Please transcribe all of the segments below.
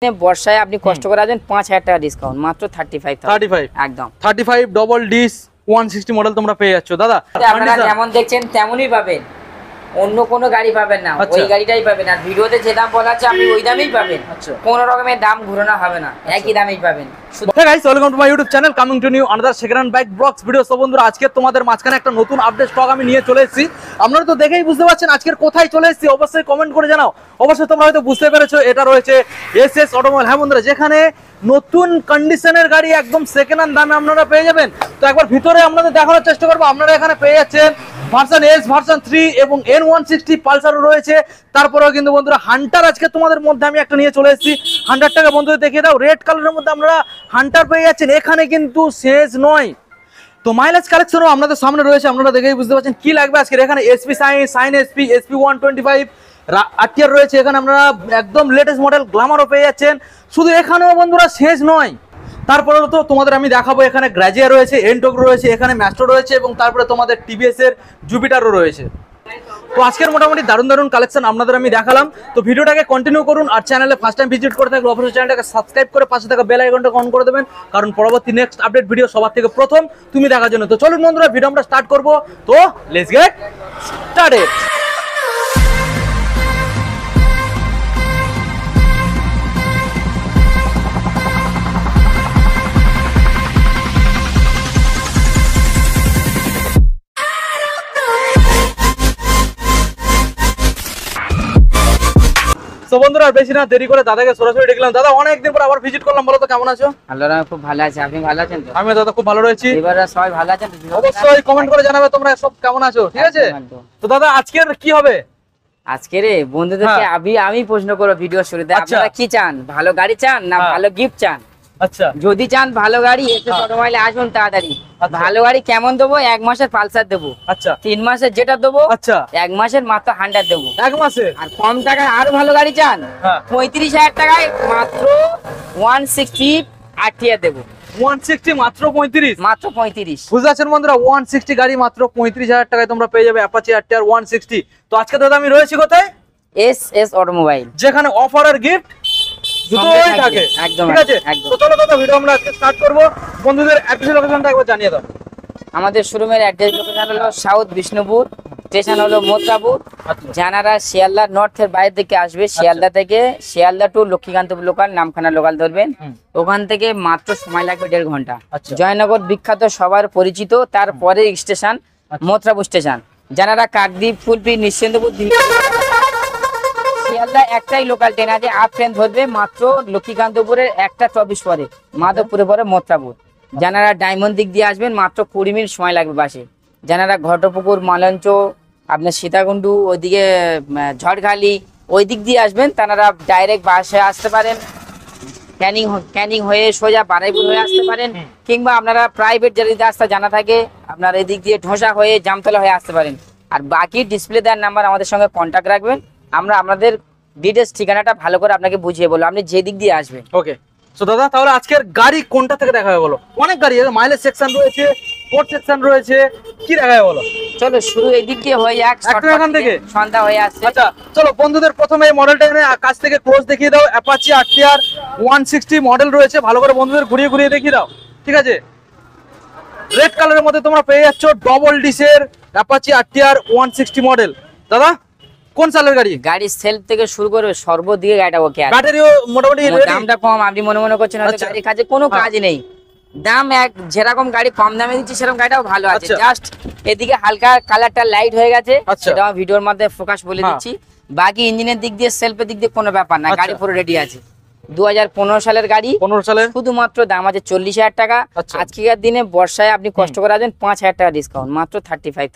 বর্ষায় আপনি কষ্ট করে আসবেন 5000 টাকা ডিসকাউন্ট মাত্র 35 একদম 35 ডবল ডিস 160 মডেল তোমরা পেয়ে যাচ্ছ দাদা। আপনারা যেমন দেখছেন তেমনই পাবেন, অন্য কোনো গাড়ি পাবেন না, ওই গাড়িটাই পাবেন। আর ভিডিওতে যে দাম বলা আছে আপনি ওই দামেই পাবেন, কোনো রকমের দাম ঘুরানো হবে না, একই দামেই পাবেন। Hey guys, welcome to my YouTube channel, coming to new another second hand bike vlogs video। So বন্ধুরা আজকে তোমাদের মাঝখানে একটা নতুন আপডেট স্টক আমি নিয়ে চলে এসেছি। আপনারা তো দেখেই বুঝতে পারছেন আজকের কোথায় চলে এসেছি, অবশ্যই কমেন্ট করে জানাও। অবশ্যই তোমরা হয়তো বুঝতে পেরেছো এটা রয়েছে এসএস অটোমোবাইল। হ্যাঁ বন্ধুরা, যেখানে নতুন কন্ডিশনের গাড়ি একদম সেকেন্ড হ্যান্ড দামে আপনারা পেয়ে যাবেন। তো একবার ভিতরে আপনাদের দেখানোর চেষ্টা করবো। আপনারা এখানে পেয়ে যাচ্ছেন ভার্সন এস, ভার্সন 3 এবং N160 পালসারও রয়েছে। তারপরেও কিন্তু বন্ধুরা হান্টার আজকে তোমাদের মধ্যে আমি একটা নিয়ে চলে এসেছি। হান্টারটাকে বন্ধুদের দেখিয়ে দাও, রেড কালারের মধ্যে আপনারা হান্টার পেয়ে যাচ্ছেন। এখানে কিন্তু শেষ নয়, তো মাইলেজ কালেকশনও আপনাদের সামনে রয়েছে। আপনারা দেখেই বুঝতে পারছেন কি লাগবে আজকে। এখানে এসপি সাইন এসপি 125 আরটিআর রয়েছে। এখানে আপনারা একদম লেটেস্ট মডেল গ্ল্যামারও পেয়ে যাচ্ছেন। শুধু এখানেও বন্ধুরা শেষ নয়, তারপরে তো তোমাদের আমি দেখাবো এখানে গ্রাজিয়া রয়েছে, এন্টক রয়েছে, এখানে ম্যাস্ট্রো রয়েছে এবং তারপরে তোমাদের টিভিএস এর জুপিটারও রয়েছে। তো আজকের মোটামুটি দারুণ দারুণ কালেকশন আপনাদের আমি দেখালাম। তো ভিডিওটাকে কন্টিনিউ করুন, আর চ্যানেলে ফার্স্ট টাইম ভিজিট করে থাকলে অবশ্যই চ্যানেলটাকে সাবস্ক্রাইব করে পাশে থাকা বেল আইকনটা অন করে দেবেন, কারণ পরবর্তী নেক্সট আপডেট ভিডিও সবার থেকে প্রথম তুমি দেখার জন্য। তো চলুন বন্ধুরা ভিডিও আমরা স্টার্ট করবো। তো লেটস গেট স্টার্টেড। তো বন্ধুরা বেশি না দেরি করে দাদাকে সরাসরি দেখলাম। দাদা অনেকদিন পর আবার ভিজিট করলাম, বলো তো কেমন আছো? আল্লাহ খুব ভালো আছে, আপনি ভালো আছেন তো? আমি দাদা খুব ভালো রয়েছি। এবারে সবাই ভালো আছেন তো? অবশ্যই কমেন্ট করে জানাবে তোমরা সব কেমন আছো, ঠিক আছে? তো দাদা আজকের কি হবে? আজকে রে বন্ধুদেরকে আমি প্রশ্ন করব ভিডিও শুরুতে, আপনারা কি চান? ভালো গাড়ি চান না ভালো গিফট চান? আচ্ছা, যদি চান ভালো গাড়ি এসএস অটোমোবাইলে আসুন তাড়াতাড়ি। ভালো গাড়ি কেমন দেবো? 1 মাসের পালসার দেবো। আচ্ছা, 3 মাসের যেটা দেবো। আচ্ছা, 1 মাসের মাত্র 100 দেবো। 1 মাসের। আর কম টাকায় আরো ভালো গাড়ি চান? 35,000 টাকায় মাত্র 160 আরটিআর দেবো। 160 মাত্র 35? মাত্র 35। বুঝতে পারছেন বন্ধুরা, 160 গাড়ি মাত্র 35,000 টাকায় তোমরা পেয়ে যাবে অ্যাপাচি আরটিআর 160। তো আজকে দাদা আমি রয়েছি কোথায়? এসএস অটোমোবাইল, যেখানে অফার আর গিফট দুটোই থাকে। একদম, ঠিক আছে। তো চলো দাদা ভিডিও আমরা আজকে স্টার্ট করব। বন্ধুদের অ্যাড্রেস লোকেশনটা একবার জানিয়ে দাও। আমাদের শোরুমের অ্যাড্রেস লোকেশন হলো সাউথ বিষ্ণুপুর, স্টেশন হলো মোত্রাপুর। যারা শিয়ালদা নর্থের বাইরে থেকে আসবে, শিয়ালদা থেকে Sealdah to Lakshmikantapur local, Namkhana local ধরবেন। ওখান থেকে মাত্র সময় লাগবে 1.5 ঘন্টা। জয়নগর বিখ্যাত সবার পরিচিত, তারপরে স্টেশন মোত্রাপুর স্টেশন। যারা কাকদ্বীপ, ফুলপি, নিশ্চিন্তপুর, শিয়ালদা একটাই লোকাল ট্রেন আছে, আপ ট্রেন ধরবে মাত্র লক্ষ্মীকান্তপুরের 1:24 পরে, মাধবপুরে পরে মোত্রাপুর। যারা ডায়মন্ড দিক দিয়ে আসবেন মাত্র 20 মিনিট সময় লাগবে বাসে। যারা ঘটপুকুর, মালঞ্চ, আপনার সীতাকুণ্ডু, ওইদিকে ঝড়খালি ওই দিক দিয়ে আসবেন, তারা ডাইরেক্ট বাসে আসতে পারেন। ক্যানিং হয়ে সোজা বারাইপুর হয়ে আসতে পারেন, কিংবা আপনারা প্রাইভেট যদি রাস্তা জানা থাকে আপনার এদিক দিয়ে ঢোসা হয়ে জামতলা হয়ে আসতে পারেন। আর বাকি ডিসপ্লে দেওয়ার নাম্বার আমাদের সঙ্গে কন্ট্যাক্ট রাখবেন, আমরা আপনাদের ডিটেলস ঠিকানাটা ভালো করে আপনাকে বুঝিয়ে বলবো, আপনি যে দিক দিয়ে আসবেন। ওকে। সো দাদা তাহলে আজকের গাড়ি কোনটা থেকে দেখাবে বলো? অনেক গাড়ি আছে, মাইলেজ সেকশন রয়েছে, স্পোর্ট সেকশন রয়েছে, কি দেখাবে বলো? চলো শুরু এই দিক দিয়ে হয়ে যাক, এখান থেকে সন্ধ্যা হয়ে আসছে। আচ্ছা চলো বন্ধুদের প্রথমে এই মডেলটা এনে কাছ থেকে ক্লোজ দেখিয়ে দাও। অ্যাপাচি আরটিআর 160 মডেল রয়েছে, ভালো করে বন্ধুদের ঘুরিয়ে ঘুরিয়ে দেখিয়ে দাও, ঠিক আছে? রেড কালারের মধ্যে তোমরা পেয়ে যাচ্ছ ডবল ডিসের অ্যাপাচি আরটিআর 160 মডেল। দাদা কোন সালের গাড়ি? গাড়ি সেলফ থেকে শুরু করে সর্বদিকে গাড়িটা ওকে আছে। ব্যাটারিও মোটামুটি দামটা কম, আপনি মনে করছেন হয়তো গাড়ি কাজে কোনো কাজ নেই। দাম এক, যেরকম গাড়ি কম দামে দিচ্ছি সেরকম গাড়িটাও ভালো আছে। জাস্ট এদিকে হালকা কালারটা লাইট হয়ে গেছে, সেটা ভিডিওর মধ্যে ফোকাস বলে দিচ্ছি। বাকি ইঞ্জিনের দিক দিয়ে, সেলফের দিক দিয়ে কোনো ব্যাপার না, গাড়ি পুরো রেডি আছে। 2015 সালের গাড়ি, 15 সালের, শুধুমাত্র দাম আছে 40,000 টাকা। আজকের দিনে বর্ষায় আপনি কষ্ট করে আসবেন 5,000 টাকা ডিসকাউন্ট মাত্র 35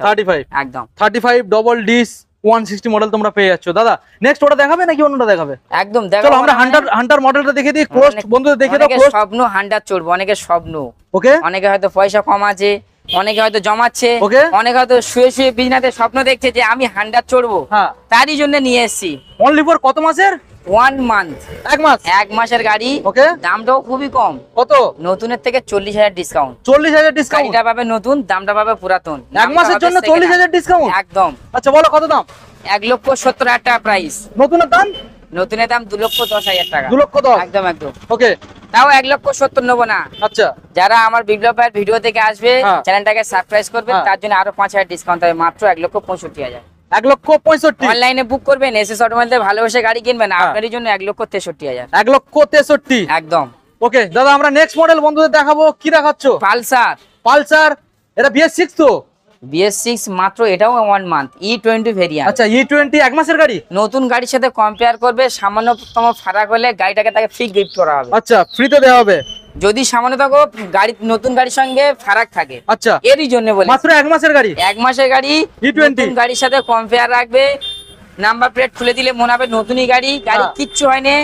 একদম 35 ডবল ডিস 160 মডেল তোমরা পেয়ে যাচ্ছ। দাদা নেক্সট ওটা দেখাবে নাকি অন্যটা দেখাবে? একদম দেখো, চলো আমরা হান্টার মডেলটা দেখে দিই। ক্লোজ বন্ধুদের দেখে দাও। স্বপ্ন হান্টার চড়বো, অনেকের স্বপ্ন। ওকে। অনেকে হয়তো পয়সা কম আছে, অনেকে হয়তো জমাচ্ছে, অনেকে হয়তো শুয়ে শুয়ে বিজনেসের স্বপ্ন দেখছে যে আমি হান্টার চড়বো, তারই জন্য নিয়ে এসেছি। অনলি ফর কত মাসের? 1 মান্থ, 1 মাসের গাড়ি। ওকে। দামটাও খুবই কম। কত? নতুনের থেকে 40,000 ডিসকাউন্ট। 40,000 ডিসকাউন্ট? গাড়িটা পাবে নতুন, দামটা পাবে পুরাতন। 1 মাসের জন্য 40,000 ডিসকাউন্ট? একদম। আচ্ছা বলো কত দাম? 1,70,000 টাকা প্রাইস। নতুনের দাম নতুনের দাম 2,10,000 টাকা। 2,10,000 একদম একদম। ওকে, তাও 1,70,000 নেবো না। আচ্ছা যারা আমার বিপ্লব ভাইয়ের ভিডিও থেকে আসবে, হ্যাঁ। চ্যানেলটাকে সাবস্ক্রাইব করবে, হ্যাঁ। তার জন্য আরো 5,000 ডিসকাউন্ট হবে, মাত্র 1,65,000। 1,65,000 অনলাইনে বুক করবেন, এসএস অটোমোবাইল থেকে ভালোবেসে গাড়ি কিনবেন, হ্যাঁ। আপনারই জন্য 1,63,000। 1,63,000। একদম। ওকে দাদা, আমরা নেক্সট মডেল বন্ধুদের দেখাবো, কি দেখাচ্ছ? পালসার। পালসার, এটা BS6 তো? BS6 মাত্র, এটাও 1 মান্থ, E20 ভেরিয়েন্ট। আচ্ছা, E20 এক মাসের গাড়ি? নতুন গাড়ির সাথে কম্পেয়ার করবে, সামান্যতম ফারাক হলে গাড়িটাকে তাকে ফ্রি গিফট করা হবে। আচ্ছা, ফ্রিতে দেওয়া হবে যদি সামান্যতম গাড়ি নতুন গাড়ির সঙ্গে ফারাক থাকে। আচ্ছা, এরই জন্য বলি, মাত্র এক মাসের গাড়ি। 1 মাসের গাড়ি E20 নতুন গাড়ির সাথে কম্পেয়ার রাখবে, নাম্বার প্লেট খুলে দিলে মনে হবে নতুনই গাড়ি, গাড়ি হ্যাঁ। কিচ্ছু হয়নি,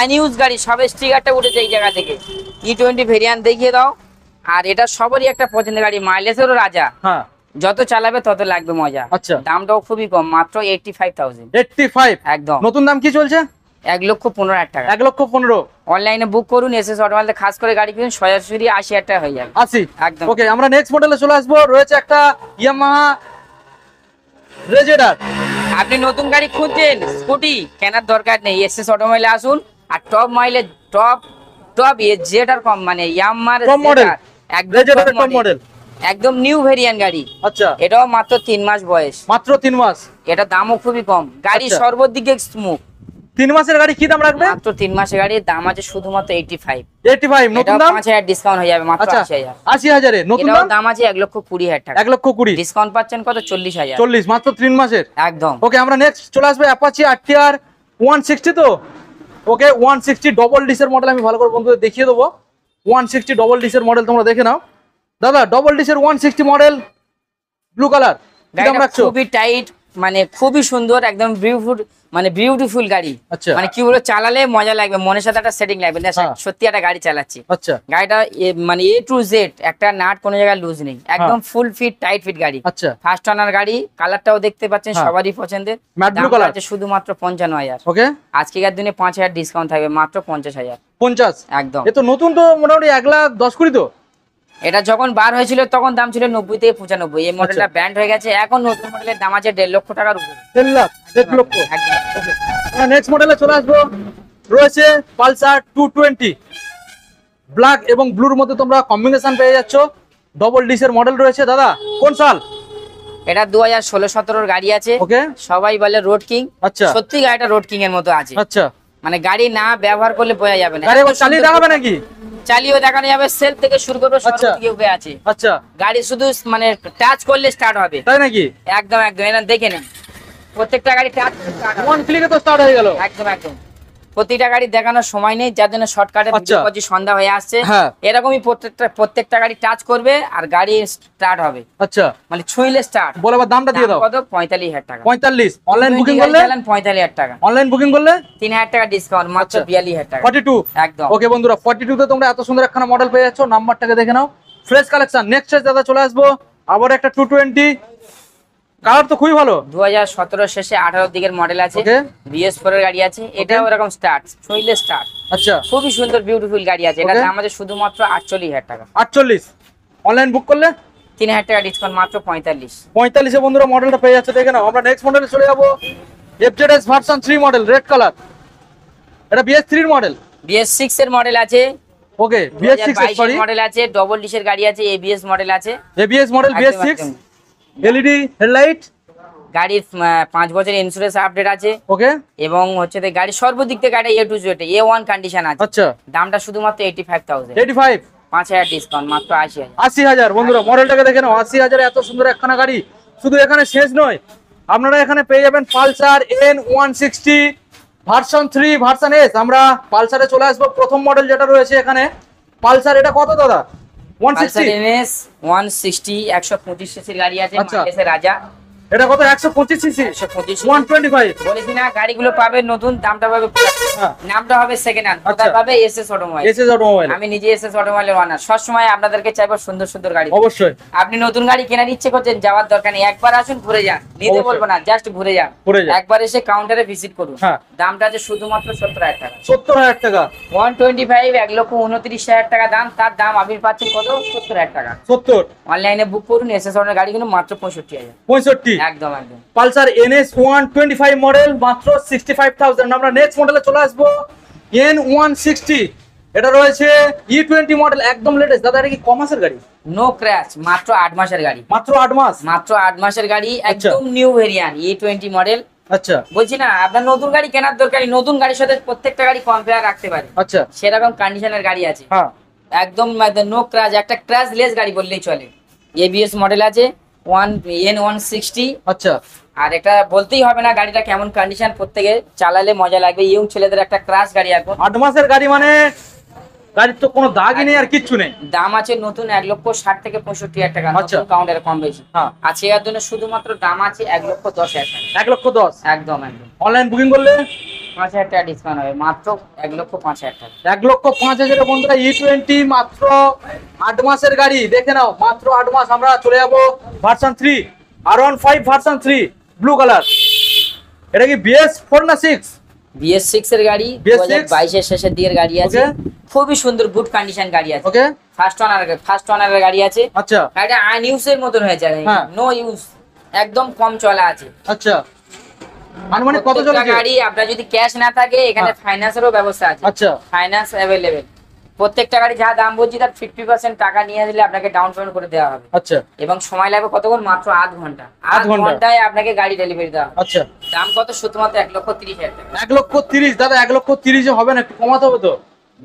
আনইউজ গাড়ি, সব স্টিকারটা উঠেছে এই জায়গা থেকে। E20 ভেরিয়েন্ট দেখিয়ে দাও। আর এটা সবারই একটা পছন্দের গাড়ি, মাইলেজেরও রাজা, হ্যাঁ যত চালাবে তত লাগবে মজা। আচ্ছা। দামটাও খুবই কম, মাত্র 85,000। 85। একদম। নতুন দাম কি চলছে? 1,15,000 টাকা। 1,15,000। অনলাইনে বুক করুন, এসএস অটোমোবাইল খাস করে গাড়ি কিনুন, সরাসরি 80,000 টাকা হয়ে যাবে। 80। একদম। ওকে, আমরা নেক্সট মডেলে চলে আসবো। রয়েছে একটা ইয়ামাহা রেজেডার। আপনি নতুন গাড়ি খুঁজছেন, স্কুটি কেনার দরকার নেই, এসএস অটোমোবাইলে আসুন। আর টপ মাইলেজ, টপ জেটার কম, মানে ইয়ামাহার টপ মডেল, একদম রেজেডার top টপ model, মডেল, একদম নিউ ভেরিয়েন্ট গাড়ি। আচ্ছা, এটাও মাত্র 3 মাস বয়স, মাত্র 3 মাস। এটা দামও খুবই কম, গাড়ি আচ্ছা। সর্বদিকে স্মুথ। 3 মাসের গাড়ি কি দাম রাখবে? মাত্র 3 মাসের গাড়ির দাম আছে শুধুমাত্র 85। 85। নতুন এটাও দাম 5,000 ডিসকাউন্ট হয়ে যাবে, মাত্র আচ্ছা 80,000। 80,000 এ নতুন এটাও দাম? দাম আছে 1,20,000 টাকা। 1,20,000। ডিসকাউন্ট পাচ্ছেন কত? 40,000। 40, মাত্র 3 মাসের। একদম। ওকে, আমরা নেক্সট চলে আসবে অ্যাপাচি RTR 160 তো? ওকে, 160 ডবল ডিসের মডেল আমি ভালো করে বন্ধুদের দেখিয়ে দেবো। 160 ডবল ডিসের মডেল তোমরা দেখে নাও। দাদা, ডবল ডিসের 160 মডেল, ব্লু কালার, কি দাম গাড়িটা রাখছো? খুবই টাইট, মানে খুবই সুন্দর, একদম বিউটিফুল গাড়ি। আচ্ছা। মানে কি বলে, চালালে মজা লাগবে, মনের সাথে একটা সেটিং লাগবে, হ্যাঁ। সত্যি একটা গাড়ি চালাচ্ছি। আচ্ছা গাড়িটা মানে A to Z, একটা নাট কোনো জায়গায় লুজ নেই, একদম ফুল ফিট টাইট ফিট গাড়ি। আচ্ছা, ফার্স্ট ওনার গাড়ি, কালারটাও দেখতে পাচ্ছেন হ্যাঁ। সবারই পছন্দের। ম্যাট ব্লু দামটা কালার, আছে শুধুমাত্র 55,000। ওকে, আজকের দিনে 5,000 ডিসকাউন্ট থাকবে, মাত্র 50,000। 50। একদম। এ তো নতুন, তো মোটামুটি 1,10,20 তো? এটা যখন বার হয়েছিল তখন দাম ছিল 90 থেকে 95, এই মডেলটা ব্র্যান্ড হয়ে গেছে, এখন নতুন মডেলের দাম আছে 1.5 লক্ষ টাকার উপরে। 1.5 লাখ, 1.5 লক্ষ। একদম। আমরা নেক্সট মডেলে চলে আসবো। রয়েছে পালসার 220, ব্ল্যাক এবং ব্লুর মধ্যে তোমরা কম্বিনেশন পেয়ে যাচ্ছ। ডবল ডিসের মডেল রয়েছে। দাদা, কোন সাল? এটা 2016-17 গাড়ি আছে। ওকে, সবাই বলে রোড কিং, আচ্ছা সত্যি গাড়িটা রোড কিং এর মতো আছে। আচ্ছা, মানে গাড়ি না ব্যবহার করলে বোঝা যাবে না। গাড়ি এত একবার চালিয়ে সুন্দর দেখাবে নাকি? চালিয়েও দেখানো যাবে, সেলফ থেকে শুরু করবে, আচ্ছা। সর্বদিকে উঠে আছে আচ্ছা, গাড়ি, শুধু মানে টাচ করলে স্টার্ট হবে। তাই নাকি? একদম একদম, এটা দেখে নেন, প্রত্যেকটা গাড়ি টাচ করলে ওয়ান ক্লিকে তো স্টার্ট হয়ে গেল। একদম একদম। প্রতিটা গাড়ি দেখানোর সময় নেই, যার জন্য শর্টকাটে আচ্ছা। ভিডিও করছি, সন্ধ্যা হয়ে আসছে। হ্যাঁ। এরকমই প্রত্যেকটা গাড়ি টাচ করবে আর গাড়ি স্টার্ট হবে, আচ্ছা, মানে ছুঁইলে স্টার্ট। বলে আবার দামটা দিয়ে দাও। কত? 45,000 টাকা। 45। অনলাইন বুকিং করলে? 45,000 টাকা। অনলাইন বুকিং করলে 3,000 টাকা ডিসকাউন্ট, মাত্র আচ্ছা। 42,000 টাকা। 42। একদম। ওকে বন্ধুরা, 42 তে তোমরা এত সুন্দর একখানা মডেল পেয়ে যাচ্ছ। নাম্বারটাকে দেখে নাও, ফ্রেশ কালেকশন। নেক্সট দাদা চলে আসবো আবার একটা 220, কালার তো খুবই ভালো। 2017 শেষে 18 দিকের মডেল আছে, ওকে, BS4 এর গাড়ি আছে, এটাও এরকম স্টার্ট, ছুঁইলে স্টার্ট, আচ্ছা, খুবই সুন্দর বিউটিফুল গাড়ি আছে। এটার Okay. দাম আছে শুধুমাত্র 48,000 টাকা। 48। অনলাইন বুক করলে 3,000 টাকা ডিসকাউন্ট, মাত্র 45। 45 এ বন্ধুরা মডেলটা পেয়ে যাচ্ছে, দেখে নাও। আমরা নেক্সট মডেলে চলে যাবো। FZS version 3 model, red colour, এটা BS3 এর মডেল। BS6 এর মডেল আছে, ওকে, BS6 সরি, মডেল আছে, ডবল ডিসের গাড়ি আছে, ABS মডেল আছে। ABS মডেল, একদম, BS6, একদম। LED হেডলাইট, গাড়ির 5 বছরের ইন্স্যুরেন্স আপডেট আছে, ওকে, এবং হচ্ছে যে গাড়ি সর্বদিক থেকে গাড়ি A to Z, A1 condition আছে। আচ্ছা, দামটা শুধুমাত্র 85,000। 85। 5,000 ডিসকাউন্ট, মাত্র 80,000। 80,000 বন্ধুরা, মডেলটাকে দেখে নাও। 80,000 এত সুন্দর একখানা গাড়ি শুধু এখানে শেষ নয়, আপনারা এখানে পেয়ে যাবেন Pulsar N160 version 3, version S। আমরা পালসারে চলে আসবো। প্রথম মডেল যেটা রয়েছে এখানে পালসার, এটা কত দাদা? 160। NS 160 125 সিসির গাড়ি আছে, আচ্ছা। মাইলেজের রাজা। এটা কত? 125 সিসি, 125 125। বলেছি না, গাড়িগুলো পাবে নতুন, দামটা পাবে হ্যাঁ। নামটা হবে সেকেন্ড হ্যান্ড, আচ্ছা। কোথায় পাবে? SS automobile. SS automobile. আমি নিজে এসএস অটোমোবাইলের ওনার, সবসময় আপনাদেরকে চাইবো সুন্দর সুন্দর গাড়ি। অবশ্যই। আপনি নতুন গাড়ি কেনার ইচ্ছে করছেন, যাওয়ার দরকার নেই, একবার আসুন, ঘুরে যান, নিতে অবশ্যই। বলবো না, জাস্ট ঘুরে যান, ঘুরে যান। একবার এসে কাউন্টারে ভিজিট করুন। হ্যাঁ। দামটা আছে শুধুমাত্র 70,000 টাকা। 70,000 টাকা। 125, 1,29,000 টাকা দাম, তার দাম আপনি পাচ্ছেন কত? 70,000 টাকা। 70। অনলাইনে বুক করুন, এসএস অটোর গাড়ি কিন্তু মাত্র 65,000। 65। একদম একদম। পালসার NS 125 মডেল মাত্র 65,000। আমরা নেক্সট মডেলে চলে আসবো N160, এটা রয়েছে E20 মডেল, একদম লেটেস্ট। দাদা এটা কি কমাসের গাড়ি? নো ক্র্যাশ, মাত্র 8 মাসের গাড়ি। মাত্র 8 মাস? মাত্র 8 মাসের গাড়ি, একদম নিউ ভেরিয়েন্ট E20 মডেল। আচ্ছা বলছি না আপনার নতুন গাড়ি কেনার দরকার নেই, নতুন গাড়ির সাথে প্রত্যেকটা গাড়ি কম্পেয়ার রাখতে পারে, আচ্ছা সেরকম কন্ডিশনের গাড়ি আছে। হ্যাঁ একদম নো ক্র্যাশ, একটা ক্র্যাশলেস গাড়ি বললেই চলে। ABS মডেল আছে N160। আচ্ছা আর এটা বলতেই হবে না গাড়িটা কেমন কন্ডিশন, প্রত্যেকে চালালে মজা লাগবে। ইয়ং ছেলেদের একটা ক্রাশ গাড়ি এখন। 8 মাসের গাড়ি মানে গাড়ির তো কোনো দাগই নেই আর কিচ্ছু নেই। দাম আছে নতুন 1,60,000 থেকে 65,000 টাকা, আচ্ছা। নতুন কাউন্টারে কম বেশি। হ্যাঁ আছে এর জন্য শুধুমাত্র দাম আছে 1,10,000 টাকা। 1,10,000? একদম একদম। অনলাইন বুকিং করলে 5,000 টাকা ডিসকাউন্ট হবে, মাত্র 1,05,000 টাকা। 1,05,000 বন্ধুরা E20 মাত্র 8 মাসের গাড়ি। দেখে নাও, মাত্র 8 মাস। আমরা চলে যাবো version 3, R15 version 3 blue colour. এটা কি BS4 না 6? BS6 এর গাড়ি, BS6 2022 এর শেষের দিকের গাড়ি আছে। খুবই সুন্দর গুড কন্ডিশন গাড়ি আছে। ওকে, ফার্স্ট ওনারের গাড়ি আছে। আচ্ছা গাড়িটা আনইউজ এর মতন হয়ে যায়, হ্যাঁ। নো ইউজ, একদম কম চলা আছে। আচ্ছা মানে কত প্রত্যেকটা চলেছে? গাড়ি আপনার যদি ক্যাশ না থাকে এখানে ফাইন্যান্সেরও ব্যবস্থা আছে। আচ্ছা ফাইন্যান্স অ্যাভেলেবেল। প্রত্যেকটা গাড়ি যা দাম বলছি তার 50% টাকা নিয়ে দিলে আপনাকে ডাউন পেমেন্ট করে দেওয়া হবে। আচ্ছা এবং সময় লাগবে কতক্ষণ? মাত্র আধ ঘন্টা। আধ ঘন্টা? ঘন্টায় আপনাকে গাড়ি ডেলিভারি দেওয়া হবে। আচ্ছা দাম কত? শুধুমাত্র 1,30,000 টাকা। 1,30,000? দাদা 1,30,000 হবে না, একটু কমাতে হবে তো।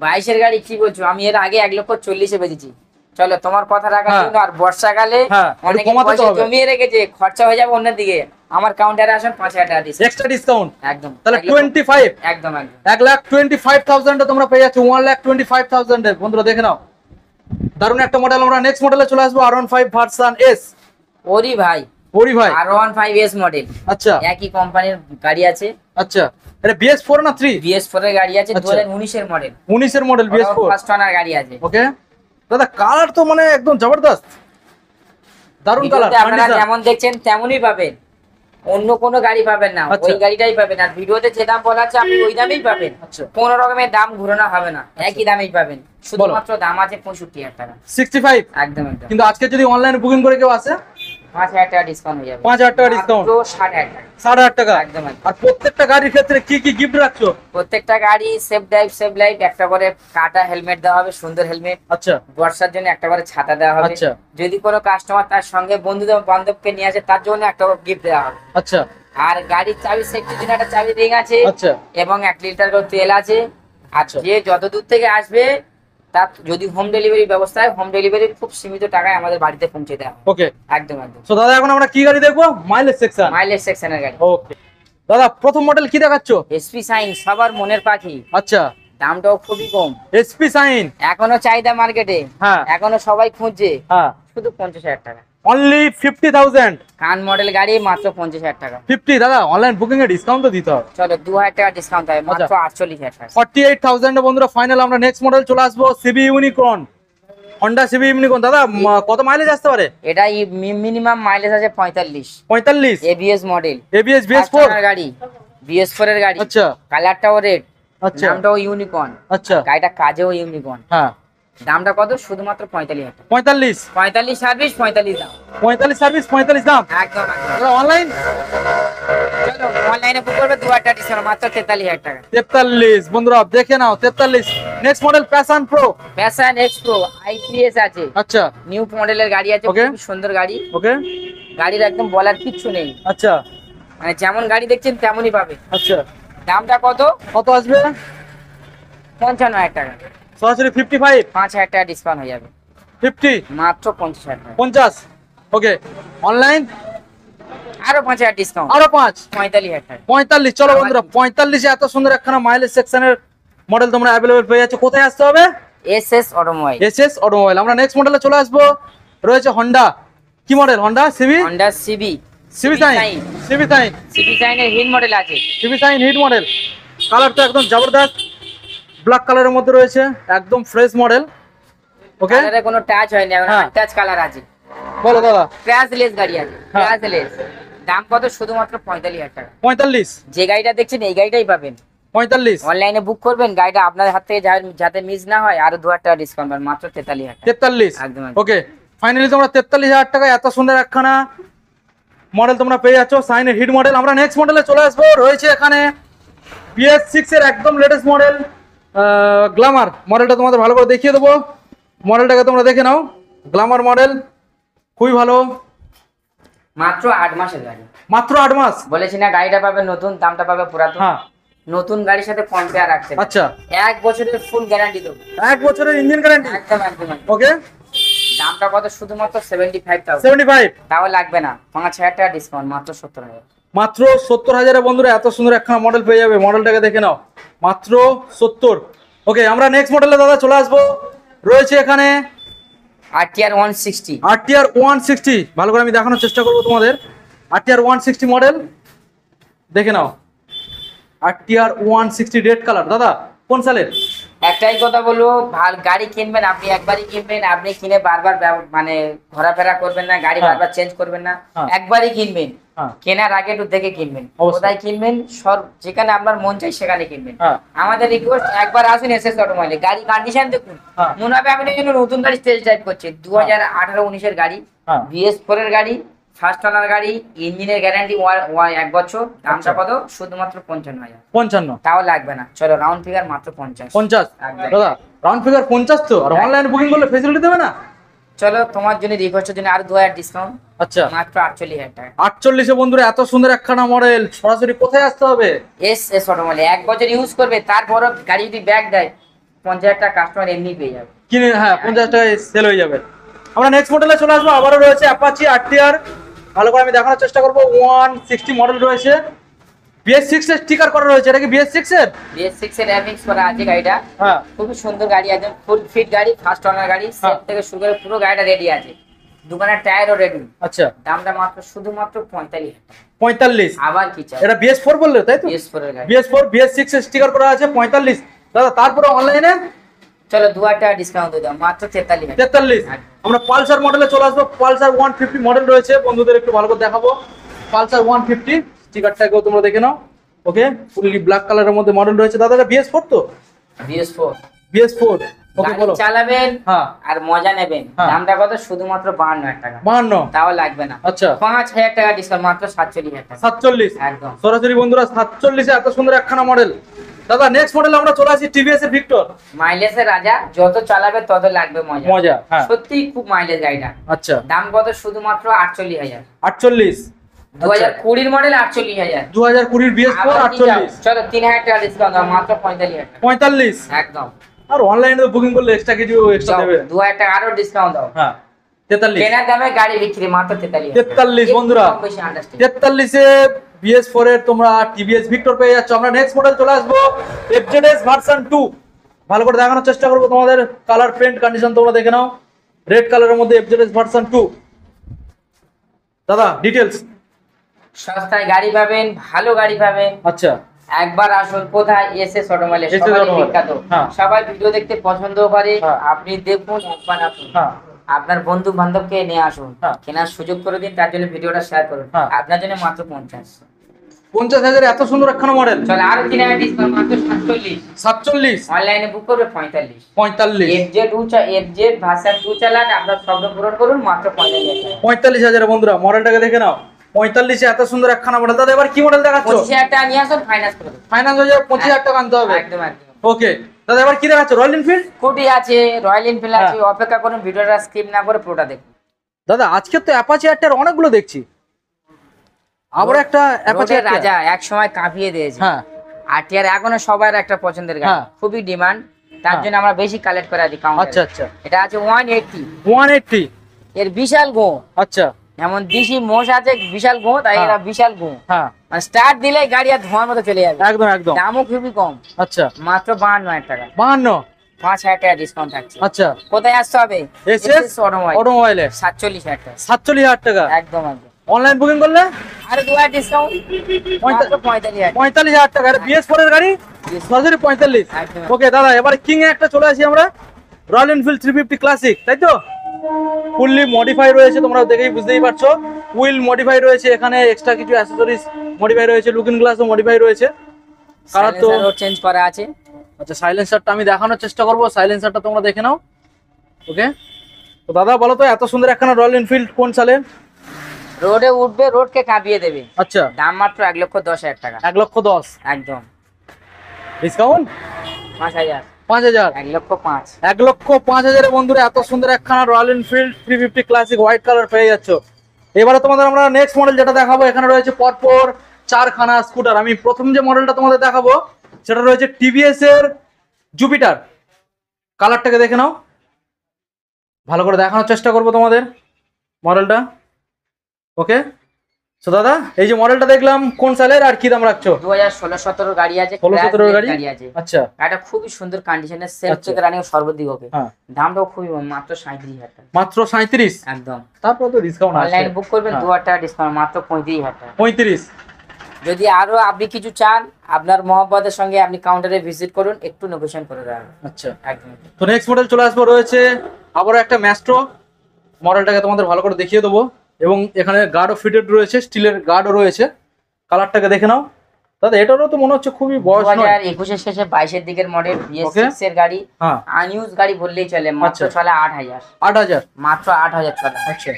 22 এর গাড়ি কি বলছো? আমি এর আগে 1,40,000 বেচেছি। চলো তোমার কথা রাখার হ্যাঁ। জন্য। আর বর্ষাকালে হ্যাঁ, অনেকে একটু কমাতে তো পয়সা হবে। জমিয়ে রেখেছে, খরচা হয়ে যাবে অন্যদিকে। আমার কাউন্টারে আসুন, 5,000 টাকা ডিসকাউন্ট। এক্সট্রা ডিসকাউন্ট একদম। তাহলে 25? একদম একদম। 1,25,000 তোমরা পেয়ে যাচ্ছ 1,25,000 বন্ধুরা। দেখে নাও, দারুণ একটা মডেল। আমরা নেক্সট মডেলে চলে আসবো R15 ভার্সন S। ওরি ভাই, ওরি ভাই, R15S মডেল, আচ্ছা একই কোম্পানির গাড়ি আছে। আচ্ছা। এটা BS4 না 3? BS4 এর গাড়ি আছে, আচ্ছা। 2019 এর মডেল। 19 এর মডেল BS4। ফার্স্ট ওনার গাড়ি আছে। ওকে দাদা, কালার তো মানে একদম জবরদস্ত, দারুণ কালার। ভিডিওতে আপনারা যেমন দেখছেন তেমনই পাবেন, অন্য কোনো গাড়ি পাবেন না, আচ্ছা। ওই গাড়িটাই পাবেন। আর ভিডিওতে যে দাম বলা আছে আপনি ওই দামেই পাবেন। আচ্ছা। কোনো রকমের দাম ঘুরানো হবে না, একই দামেই পাবেন। শুধুমাত্র দাম আছে 65,000 টাকা। 65? একদম একদম। কিন্তু আজকে যদি অনলাইনে বুকিং করে কেউ আসে 5,000 টাকা ডিসকাউন্ট হয়ে যাবে। 5,000 টাকা ডিসকাউন্ট? 60,000 টাকা। 60,000 টাকা? একদম একদম। আর প্রত্যেকটা গাড়ির ক্ষেত্রে কি কি গিফট রাখছো? প্রত্যেকটা গাড়ি সেফ লাইফ একটা করে কাটা হেলমেট দেওয়া হবে, সুন্দর হেলমেট। আচ্ছা বর্ষার জন্য একটা করে ছাতা দেওয়া হবে। আচ্ছা। যদি কোনো কাস্টমার তার সঙ্গে বন্ধু বান্ধবকে নিয়ে আসে তার জন্য একটা গিফট দেওয়া হবে। আচ্ছা আর গাড়ির চাবি সেফটির জন্য একটা চাবি রিং আছে। আচ্ছা এবং 1 লিটার করে তেল আছে। আর আচ্ছা। যে যত দূর থেকে আসবে তার যদি হোম ডেলিভারি ব্যবস্থা হয়, হোম ডেলিভারি খুব সীমিত টাকায় আমাদের বাড়িতে পৌঁছে দেওয়া হবে। ওকে। একদম একদম। সো দাদা এখন আমরা কি গাড়ি দেখবো? Mileage section. মাইলেজ সেকশনের গাড়ি। ওকে দাদা, প্রথম মডেল কি দেখাচ্ছ? SP শাইন, সবার মনের পাখি। আচ্ছা, দামটাও খুবই কম। SP শাইন এখনো চাহিদা মার্কেটে, হ্যাঁ এখনো সবাই খুঁজছে। হ্যাঁ, শুধু 50,000 টাকা। অনলি 50,000? কান মডেল গাড়ি, মাত্র 50,000 টাকা। 50? দাদা অনলাইন বুকিং এ ডিসকাউন্ট তো দিতে হবে। চলো 2,000 টাকা ডিসকাউন্ট হবে, মাত্র 48,000 টাকা। 48,000 বন্ধুরা ফাইনাল। আমরা নেক্সট মডেল চলে আসবো CB unicorn, Honda CB unicorn. দাদা কত মাইলেজ আসতে পারে? এটা মিনিমাম মাইলেজ আছে 45। 45? ABS মডেল, ABS BS4 গাড়ি, BS4 এর গাড়ি। আচ্ছা কালারটাও রেড, আচ্ছা নামটাও ইউনিকর্ন, আচ্ছা গাড়িটা কাজেও ইউনিকর্ন। হ্যাঁ। দামটা কত? শুধুমাত্র 45,000 টাকা। 45? 45 সার্ভিস, 45 দাম। 45 সার্ভিস, 45 দাম। একদম একদম। দাদা অনলাইন? চলো অনলাইনে বুক করবে, 2,000 টাকা ডিসকাউন্ট, মাত্র 43,000 টাকা। 43 বন্ধুরা দেখে নাও, 43। Next model passion pro. Passion x pro i3s আছে, আচ্ছা নিউ মডেলের গাড়ি আছে। Okay. খুব সুন্দর গাড়ি। ওকে গাড়ির একদম বলার কিচ্ছু নেই, আচ্ছা মানে যেমন গাড়ি দেখছেন তেমনই পাবে। আচ্ছা। দামটা কত? কত আসবে? 55,000 টাকা। সরাসরি 55? 5,000 টাকা ডিসকাউন্ট হয়ে যাবে, 50? মাত্র 50,000 টাকা। 50? ওকে। অনলাইন? আরো 5,000 ডিসকাউন্ট, আরো 5? 45,000 টাকা। 45? চলো বন্ধুরা, 45 এ এত সুন্দর একখানা মাইলেজ সেকশনের মডেল তোমরা অ্যাভেলেবল পেয়ে যাচ্ছ। কোথায় আসতে হবে? SS automobile. SS automobile. আমরা নেক্সট মডেলে চলে আসবো। রয়েছে হন্ডা, কি মডেল? Honda CB? Honda CB shine. CB shine. CB সাইনের হিট মডেল আছে। CB shine hit model. Colour তো একদম জবরদস্ত, ব্ল্যাক কালারের মধ্যে রয়েছে, একদম ফ্রেশ মডেল। ওকে, কালারে কোনো টাচ হয়নি, এখন হ্যাঁ। টাচ কালার আছে। বলো দাদা। ক্র্যাশলেস গাড়ি আছে, হ্যাঁ। ক্র্যাশলেস। দাম কত? শুধুমাত্র 45,000 টাকা। 45? যে গাড়িটা দেখছেন এই গাড়িটাই পাবেন। 45? অনলাইনে বুক করবেন, গাড়িটা আপনার হাত থেকে যাতে মিস না হয়, আরো 2,000 টাকা ডিসকাউন্ট পাবেন, মাত্র 43,000 টাকা। 43? একদম একদম। ওকে ফাইনালি তোমরা 43,000 টাকায় এত সুন্দর একখানা মডেল তোমরা পেয়ে যাচ্ছ, সাইনের হিট মডেল। আমরা নেক্সট মডেলে চলে আসবো। রয়েছে এখানে BS6 এর একদম লেটেস্ট মডেল গ্ল্যামার। মডেলটা তোমাদের ভালো করে দেখিয়ে দেবো। মডেলটাকে তোমরা দেখে নাও, গ্ল্যামার মডেল, খুবই ভালো। মাত্র 8 মাসের গাড়ি, মাত্র 8 মাস। বলেছি না গাড়িটা পাবে নতুন, দামটা পাবে পুরাতন। হ্যাঁ, নতুন গাড়ির সাথে কম্পেয়ার রাখছে। আচ্ছা, 1 বছরের ফুল গ্যারান্টি দেবো। 1 বছরের ইঞ্জিন গ্যারান্টি। একদম একদম একদম। ওকে, দামটা কত? শুধুমাত্র 75,000। 75। তাও লাগবে না, 5,000 টাকা ডিসকাউন্ট, মাত্র 70,000। মাত্র 70,000 বন্ধুরা এত সুন্দর একখানা মডেল পেয়ে যাবে। মডেলটাকে দেখে নাও, মাত্র 70। ওকে, আমরা নেক্সট মডেলে দাদা চলে আসবো। রয়েছে এখানে RTR 160। RTR 160। ভালো করে আমি দেখানোর চেষ্টা করবো তোমাদের। RTR 160 মডেল দেখে নাও। RTR 160 red colour. দাদা কোন সালের? একটাই কথা বলবো, গাড়ি কিনবেন আপনি একবারই কিনবেন, আপনি কিনে বারবার মানে ঘোরাফেরা করবেন না, গাড়ি হ্যাঁ। বারবার চেঞ্জ করবেন না, হ্যাঁ। একবারই কিনবেন। হ্যাঁ। কেনার আগে একটু দেখে কিনবেন, অবশ্যই। কোথায় কিনবেন, যেখানে আপনার মন চাই সেখানে কিনবেন। হ্যাঁ। আমাদের রিকোয়েস্ট, একবার আসুন SS অটোমোবাইলে, গাড়ি কন্ডিশন দেখুন, হ্যাঁ। মনে হবে আপনি যেন নতুন গাড়ি টেস্ট ড্রাইভ করছেন। 2018-19 এর গাড়ি, হ্যাঁ। BS4 এর গাড়ি, ফার্স্ট ওনার গাড়ি, ইঞ্জিনের গ্যারান্টি 1 বছর। দামটা কত? শুধুমাত্র 55,000। 55। তাও লাগবে না, চলো রাউন্ড ফিগার মাত্র 50। 50। একদম। দাদা রাউন্ড ফিগার 50 তো, আর অনলাইন বুকিং করলে ফেসিলিটি দেবে না? চলো তোমার জন্য রিকোয়েস্টের জন্য আরো 2,000 ডিসকাউন্ট, আচ্ছা, মাত্র 48,000 টাকা। 48 বন্ধুরা এত সুন্দর একখানা মডেল। সরাসরি কোথায় আসতে হবে? SS automobile. 1 বছর ইউজ করবে, তারপরও গাড়ি যদি ব্যাক দেয় 50,000 টাকা কাস্টমার এমনি পেয়ে যাবে। কিনে, হ্যাঁ, 50 টাকায় সেল হয়ে যাবে। আমরা নেক্সট মডেলে চলে আসবো। আবারও রয়েছে অ্যাপাচি RTR। ভালো করে আমি দেখানোর চেষ্টা করবো। 160 মডেল রয়েছে, BS6 এর স্টিকার করা রয়েছে। এটা কি BS6 এর? BS6 এর র্যাপিংস করা আছে গাড়িটা। হ্যাঁ, খুবই সুন্দর গাড়ি, একদম ফুল ফিট গাড়ি, ফার্স্ট ওনার গাড়ি, সেট থেকে শুরু করে পুরো গাড়িটা রেডি আছে, দোকানের টায়ারও রেডি। আচ্ছা, দামটা মাত্র শুধুমাত্র 45,000 টাকা। 45। আবার কি চাই? এটা BS4 বললে তাই তো? BS4 এর গাড়ি। BS4 BS6 এর স্টিকার করা আছে, 45। দাদা তারপরে অনলাইনে চলো 2,000 টাকা ডিসকাউন্ট দিয়ে দাও, মাত্র 43,000। 43। আমরা পালসার মডেলে চলে আসবো। পালসার 150 মডেল রয়েছে, বন্ধুদের একটু ভালো করে দেখাবো। পালসার 150 স্টিকারটাকেও তোমরা দেখে নাও। ওকে, ফুললি ব্ল্যাক কালারের মধ্যে মডেল রয়েছে। দাদা এটা BS4 তো? BS4 BS4। ওকে, গাড়ি বলো। চালাবেন হ্যাঁ, আর মজা নেবেন। হ্যাঁ। দামটা কত? শুধুমাত্র 52,000 টাকা। 52। তাও লাগবে না, আচ্ছা, 5,000 টাকা ডিসকাউন্ট, মাত্র 47,000 টাকা। 47। একদম। সরাসরি বন্ধুরা 47 এত সুন্দর একখানা মডেল। দাদা নেক্সট মডেলে আমরা চলে আসি TVS এর ভিক্টর। মাইলেজের রাজা, যত চালাবে তত লাগবে মজা। মজা, হ্যাঁ। সত্যি খুব মাইলেজ গাড়িটা। আচ্ছা, দাম কত? শুধুমাত্র 48,000। 48। 2020 মডেল 48,000। 2020 BS4 আবার কি চাও? 48। চলো 3,000 টাকা ডিসকাউন্ট দাও, মাত্র 45,000 টাকা। 45। একদম। আর অনলাইনে বুকিং করলে এক্সট্রা কিছু এক্সট্রা যাও, দেবে। 2,000 টাকা আরো ডিসকাউন্ট দাও। হ্যাঁ, 43। কেনার দামে গাড়ি বিক্রি মাত্র 43,000। 43 বন্ধুরা। কম বেশি আন্ডারস্ট্যান্ড। 43 এ BS4 এর তোমরা TVS ভিক্টর পেয়ে যাচ্ছ। আমরা নেক্সট মডেল চলে আসবো, FZS ভার্সন 2। ভালো করে দেখানোর চেষ্টা করবো তোমাদের। কালার প্রিন্ট কন্ডিশন তোমরা দেখে নাও। রেড কালারের মধ্যে FZS ভার্সন 2। দাদা ডিটেলস। সস্তায় গাড়ি পাবেন, ভালো গাড়ি পাবেন। আচ্ছা, একবার আসুন কোথায়? SS অটোমোবাইলে। SS সবাই অটোমোবাইল। বিখ্যাত, হ্যাঁ। সবাই ভিডিও দেখতে পছন্দ করে। হ্যাঁ। আপনি দেখুন, একবার আসুন, হ্যাঁ, আপনার বন্ধু বান্ধবকে নিয়ে আসুন, হ্যাঁ। কেনার সুযোগ করে দিন, তার জন্য ভিডিওটা শেয়ার করুন। হ্যাঁ। আপনার জন্য মাত্র 50। 50,000 এত সুন্দর একখানা মডেল। চলো আরো 3,000 ডিসকাউন্ট, মাত্র 47। 47। অনলাইনে বুক করবে 45। 45। FZ ভার্সন 2 চালান, আপনার স্বপ্ন পূরণ করুন, মাত্র 45,000। 45,000 বন্ধুরা। মডেলটাকে দেখে নাও, 45 এত সুন্দর একখানা মডেল। দাদা এবার কি মডেল দেখাচ্ছ? 25,000 টাকা নিয়ে আসুন, ফাইন্যান্স করে দেবো। ফাইনান্স হয়ে যাবে, 25,000 টাকা আনতে হবে। একদম একদম। ওকে দাদা এবার কি দেখাচ্ছ? রয়্যাল এনফিল্ড স্কুটি আছে, রয়্যাল এনফিল্ড আছে। হ্যাঁ। অপেক্ষা করুন, ভিডিওটা স্কিপ না করে পুরোটা দেখুন। দাদা আজকে তো অ্যাপাচি আরটিআর অনেকগুলো দেখছি। আবার একটা অ্যাপাচি রোডের রাজা, এক সময় কাঁপিয়ে দিয়েছে। হ্যাঁ, RTR এখনো সবার একটা পছন্দের গাড়ি, হ্যাঁ। খুবই ডিমান্ড, তার হ্যাঁ। জন্য আমরা বেশি কালেক্ট করে দিই কাউন্টারে। আচ্ছা আচ্ছা। এটা আছে 180। 180। এর বিশাল গো, আচ্ছা, যেমন দেশি মোষ আছে বিশাল গো, তাই হ্যাঁ। এরা বিশাল গো। হ্যাঁ, মানে স্টার্ট দিলে গাড়ি আর ধোঁয়ার মতো চলে যাবে। একদম একদম। দামও খুবই কম, আচ্ছা, মাত্র 52,000 টাকা। 52। 5,000 টাকা ডিসকাউন্ট থাকছে। আচ্ছা, কোথায় আসতে হবে? SS অটোমোবাইল, অটোমোবাইলে 47,000 টাকা। 47,000 টাকা। একদম একদম। অনলাইন বুকিং করলে আরো 2,000 ডিসকাউন্ট, মাত্র 45,000 টাকা। 45,000 টাকা। এটা BS4 এর গাড়ি, সরাসরি 45। একদম। ওকে দাদা এবার কিং এ একটা চলে আসি আমরা। রয়্যাল এনফিল্ড 350 ক্লাসিক, তাই তো? ফুললি মডিফাই রয়েছে, তোমরা দেখেই বুঝতেই পারছো। হুইল মডিফাই রয়েছে, এখানে এক্সট্রা কিছু অ্যাসেসরিজ মডিফাই রয়েছে, লুকিং গ্লাসও মডিফাই রয়েছে। কালার তো চেঞ্জ করা আছে। আচ্ছা, সাইলেন্সারটা আমি দেখানোর চেষ্টা করবো। সাইলেন্সারটা তোমরা দেখে নাও। ওকে তো দাদা বলো তো এত সুন্দর একখানা রয়্যাল এনফিল্ড কোন সালে? রোডে উঠবে, রোডকে কাঁপিয়ে দেবে। আচ্ছা, দাম মাত্র 1,10,000 টাকা। 1,10,000 একদম। ডিসকাউন্ট 5,000। 5,000। 1,05,000। 1,05,000 বন্ধুরা এত সুন্দর একখানা royal Enfield 350 classic white colour পেয়ে যাচ্ছ। এবারে তোমাদের আমরা নেক্সট মডেল যেটা দেখাবো, এখানে রয়েছে পরপর 4খানা স্কুটার। আমি প্রথম যে মডেলটা তোমাদের দেখাবো সেটা রয়েছে টিভিএস এর জুপিটার। কালারটাকে দেখে নাও, ভালো করে দেখানোর চেষ্টা করবো তোমাদের মডেলটা। ওকে, সো দাদা এই যে মডেলটা দেখলাম কোন সালের আর কি দাম রাখছো? 2016-17 গাড়ি আছে, 16-17 গাড়ি আছে। আচ্ছা, এটা খুবই সুন্দর কন্ডিশনের, সেলফ আচ্ছা। থেকে রানিং সর্বদিক ওকে। হ্যাঁ, দামটাও খুবই কম, মাত্র 37,000 টাকা। মাত্র 37। একদম। তারপর তো ডিসকাউন্ট আছে, অনলাইন বুক করবেন হ্যাঁ। 2,000 টাকা ডিসকাউন্ট, মাত্র 35,000 টাকা। 35। যদি আরো আপনি কিছু চান, আপনার মহব্বতের সঙ্গে আপনি কাউন্টারে ভিজিট করুন, একটু নেগোশিয়েশন করে দেওয়া হবে। আচ্ছা, একদম। তো নেক্সট মডেল চলে আসবো, রয়েছে আবারও একটা ম্যাস্ট্রো। মডেলটাকে তোমাদের ভালো করে দেখিয়ে দেবো, এবং এখানে গার্ডও ফিটেড রয়েছে, স্টিলের গার্ডও রয়েছে। কালারটাকে দেখে নাও দাদা, এটারও তো মনে হচ্ছে খুবই বয়স নয়। 2021 শেষে 22 দিকের মডেল, BS6 এর গাড়ি। হ্যাঁ, আনইউজ গাড়ি বললেই চলে, মাত্র আচ্ছা। চলে 8,000। 8,000। মাত্র 8,000 চলে। আচ্ছা,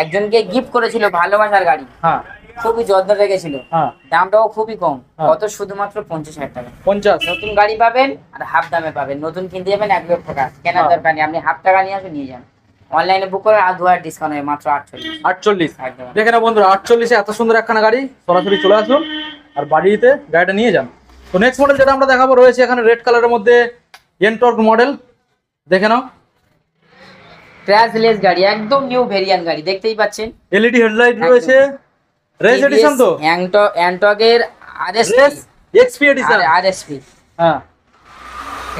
একজনকে গিফট করেছিল ভালোবাসার গাড়ি, হ্যাঁ খুবই যত্ন রেখেছিল। হ্যাঁ, দামটাও খুবই কম, হ্যাঁ। কত শুধুমাত্র 50,000 টাকা। 50। নতুন গাড়ি পাবেন আর হাফ দামে পাবেন। নতুন কিনতে যাবেন 1,00,000 টাকা, কেনার হ্যাঁ। দরকার নেই, আপনি হাফ টাকা নিয়ে আসুন, নিয়ে যান। অনলাইনে বুক করে আর 2,000 ডিসকাউন্ট হবে, মাত্র 48। 48। একদম। দেখে না বন্ধুরা, 48 এত সুন্দর একখানা গাড়ি, সরাসরি চলে আসুন আর বাড়িতে গাড়িটা নিয়ে যান। তো নেক্সট মডেল যেটা আমরা দেখাবো রয়েছে এখানে রেড কালারের মধ্যে এনটর্ক মডেল। দেখে নাও, ক্র্যাশলেস গাড়ি, একদম নিউ ভেরিয়েন্ট গাড়ি, দেখতেই পাচ্ছেন। এলইডি হেডলাইট একদম। রয়েছে, রেস এডিশন তো, অ্যান্টকের RSP. Race XP edition. RSP, হ্যাঁ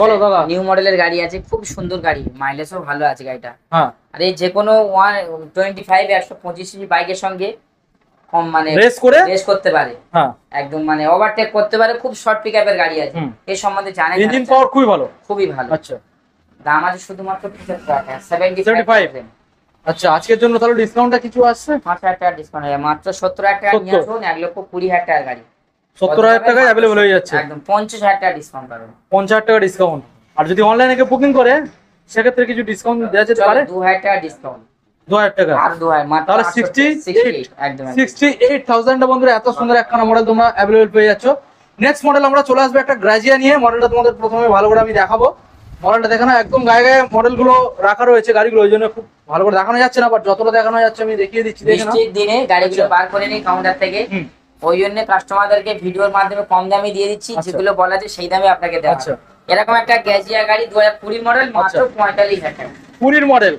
বলো দাদা। নিউ মডেলের গাড়ি আছে, খুব সুন্দর গাড়ি, মাইলেজও ভালো আছে গাড়িটা। হ্যাঁ, আর এই যে কোনো 125-125 সিসি বাইকের সঙ্গে কম মানে রেস করে রেস করতে পারে। হ্যাঁ, একদম মানে ওভারটেক করতে পারে, খুব শর্ট পিকআপের গাড়ি আছে। হুম। এই সম্বন্ধে জানেন? ইঞ্জিন পাওয়ার খুবই ভালো। খুবই ভালো। আচ্ছা দাম আছে শুধুমাত্র 75 টাকা, 75। আচ্ছা, আজকের জন্য তাহলে ডিসকাউন্টটা কিছু আসছে? 5,000 টাকা ডিসকাউন্ট হবে, মাত্র 70,000 টাকা নিয়ে 70। আসুন। 1,20,000 টাকার গাড়ি 70,000 টাকায় অ্যাভেলেবল হয়ে যাচ্ছে। একদম 50,000 টাকা ডিসকাউন্ট পাবেন। 50,000 টাকা ডিসকাউন্ট। আর যদি অনলাইনে কেউ বুকিং করে সেক্ষেত্রে কিছু ডিসকাউন্ট দেওয়া যেতে পারে? 2,000 টাকা ডিসকাউন্ট। 2,000 টাকা, আর 2,000 মাত্র তাহলে 68। একদম 68,000 বন্ধুরা এত সুন্দর একখানা মডেল তোমরা অ্যাভেলেবল পেয়ে যাচ্ছ। নেক্সট মডেল আমরা চলে আসবে একটা গ্রাজিয়া নিয়ে। মডেলটা তোমাদের প্রথমে ভালো করে আমি দেখাবো। মডেলটা দেখে না, একদম গায়ে গায়ে মডেলগুলো রাখা রয়েছে গাড়িগুলো, ওই জন্য খুব ভালো করে দেখানো যাচ্ছে না, বাট যতটা দেখানো যাচ্ছে আমি দেখিয়ে দিচ্ছি। দেখে না, বৃষ্টির দিনে গাড়িগুলো আচ্ছা। বার করে নিই কাউন্টার থেকে, হুম। ওই জন্য কাস্টমারদেরকে ভিডিওর মাধ্যমে কম দামে দিয়ে দিচ্ছি, আচ্ছা। যেগুলো বলা আছে সেই দামে আপনাকে দেওয়া আচ্ছা। হবে। এরকম একটা গ্যাজিয়া গাড়ি 2020 মডেল, মাত্র আচ্ছা। 45,000 টাকা। 20 মডেল,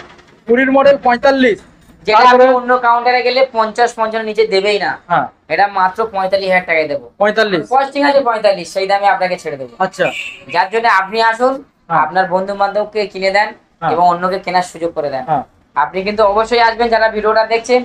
45। যেটা তারপরে? আপনি অন্য কাউন্টারে গেলে 50-55 নিচে দেবেই না, হ্যাঁ, এটা মাত্র 45,000 টাকায় দেবো। 45। কস্টিং আছে 45, সেই দামে আপনাকে ছেড়ে দেবো। আচ্ছা, যার জন্য আপনি আসুন, হ্যাঁ। আপনার বন্ধু বান্ধবকে কিনে দেন হ্যাঁ। এবং অন্যকে কেনার সুযোগ করে দেন। হ্যাঁ, আপনি কিন্তু অবশ্যই আসবেন যারা ভিডিওটা দেখছেন।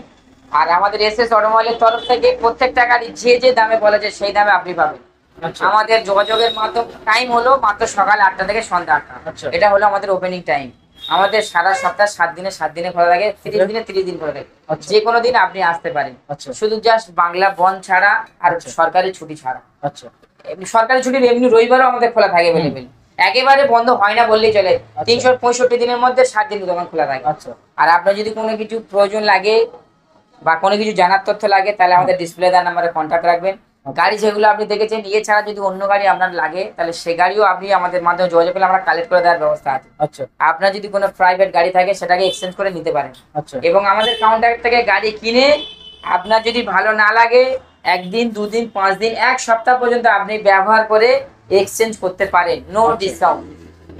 আর আমাদের এসএস অটোমোবাইলের তরফ থেকে প্রত্যেকটা গাড়ি যে যে দামে বলেছে সেই দামে আপনি পাবেন। আচ্ছা। আমাদের যোগাযোগের মাধ্যম টাইম হলো মাত্র সকাল 8টা থেকে সন্ধ্যা 8টা। আচ্ছা। এটা হলো আমাদের ওপেনিং টাইম। আমাদের সারা সপ্তাহ 7 দিনে 7 দিনে খোলা থাকে, 30 দিনে 30 দিন খোলা থাকে। আচ্ছা। যে কোনো দিন আপনি আসতে পারেন, আচ্ছা। শুধু জাস্ট বাংলা বন্ধ ছাড়া আর আচ্ছা। সরকারি ছুটি ছাড়া। আচ্ছা, এমনি সরকারি ছুটির এমনি রবিবারও আমাদের খোলা থাকে অ্যাভেলেবেল, একেবারে বন্ধ হয় না বললেই চলে। 365 দিনের মধ্যে 7 দিন দোকান খোলা থাকে। আচ্ছা। আর আপনার যদি কোনো কিছু প্রয়োজন লাগে বা কোনো কিছু জানার তথ্য লাগে, তাহলে আমাদের ডিসপ্লে দেওয়া নাম্বারে কন্ট্যাক্ট রাখবেন। গাড়ি যেগুলো আপনি দেখেছেন, এছাড়া যদি অন্য গাড়ি আপনার লাগে, তাহলে সে গাড়িও আপনি আমাদের মাধ্যমে যোগাযোগ করলে আমরা কালেক্ট করে দেওয়ার ব্যবস্থা আছে। আচ্ছা। আপনার যদি কোনো প্রাইভেট গাড়ি থাকে সেটাকে এক্সচেঞ্জ করে নিতে পারেন। আচ্ছা। এবং আমাদের কাউন্টার থেকে গাড়ি কিনে আপনার যদি ভালো না লাগে, 1 দিন 2 দিন 5 দিন 1 সপ্তাহ পর্যন্ত আপনি ব্যবহার করে এক্সচেঞ্জ করতে পারেন, নো ডিসকাউন্ট,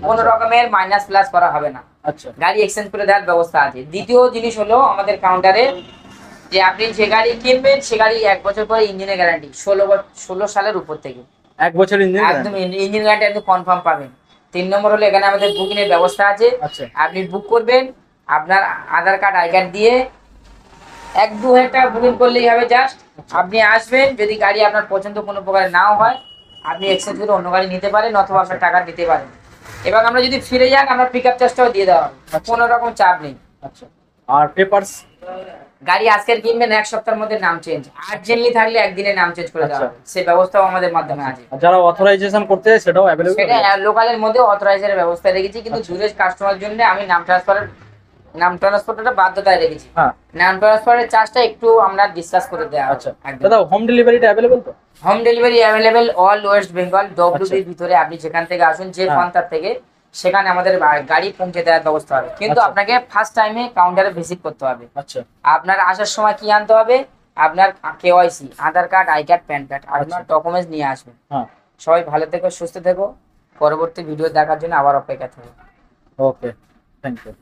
কোনো রকমের মাইনাস প্লাস করা হবে না। আচ্ছা। গাড়ি এক্সচেঞ্জ করে দেওয়ার ব্যবস্থা আছে। দ্বিতীয় জিনিস হলো আমাদের কাউন্টারে যে আপনি যে গাড়ি কিনবেন সে গাড়ি 1 বছর পরে ইঞ্জিনের গ্যারান্টি, 16 সালের উপর থেকে 1 বছর ইঞ্জিন একদম ইঞ্জিন গ্যারান্টি একদম কনফার্ম পাবেন। 3 নম্বর হলো এখানে আমাদের বুকিং এর ব্যবস্থা আছে। আচ্ছা। আপনি বুক করবেন, আপনার আধার কার্ড আই কার্ড দিয়ে 1-2 হাজার টাকা বুকিং করলেই হবে। জাস্ট আপনি আসবেন, যদি গাড়ি আপনার পছন্দ কোনো প্রকার নাও হয়, আপনি এক্সচেঞ্জ করে অন্য গাড়ি নিতে পারেন অথবা আপনার টাকা দিতে পারেন। এবং আমরা যদি ফিরে যান, আমরা পিক আপ চার্জটাও দিয়ে দেওয়া হবে, কোনো রকম চাপ নেই। আচ্ছা। আর পেপারস? গাড়ি আজকের কিনবেন 1 সপ্তাহের মধ্যে নাম চেঞ্জ, আর্জেন্টলি থাকলে একদিনে নাম চেঞ্জ করে দেওয়া হবে, সেই ব্যবস্থাও আমাদের মাধ্যমে আছে। আর যারা অথরাইজেশন করতে চায় সেটাও অ্যাভেলেবল? সেটা লোকালের মধ্যে অথরাইজের ব্যবস্থা রেখেছি, কিন্তু দূরের কাস্টমার জন্য আমি নাম ট্রান্সফারের নাম ট্রান্সপোর্টটা বাধ্যতায় রেখেছি। হ্যাঁ নাম ট্রান্সফারের চার্জটা একটু আমরা ডিসকাস করে দেওয়া আচ্ছা দাদা, হোম ডেলিভারিটা অ্যাভেলেবল তো? Home delivery available all West Bengal ডব্লিউবির আচ্ছা। ভিতরে। আপনি যেখান থেকে আসুন, যে হ্যাঁ। প্রান্তার থেকে, সেখানে আমাদের গাড়ি পৌঁছে দেওয়ার ব্যবস্থা হবে। কিন্তু আচ্ছা। আপনাকে ফার্স্ট টাইমে কাউন্টারে ভিজিট করতে হবে। আচ্ছা আপনার আসার সময় কি আনতে হবে? আপনার KYC, Aadhaar card, I card, pan card, আপনার আচ্ছা। ডকুমেন্টস নিয়ে আসবেন। হ্যাঁ সবাই ভালো থেকো, সুস্থ থেকো। পরবর্তী ভিডিও দেখার জন্য আবার অপেক্ষা থাকো। ওকে, থ্যাংক ইউ।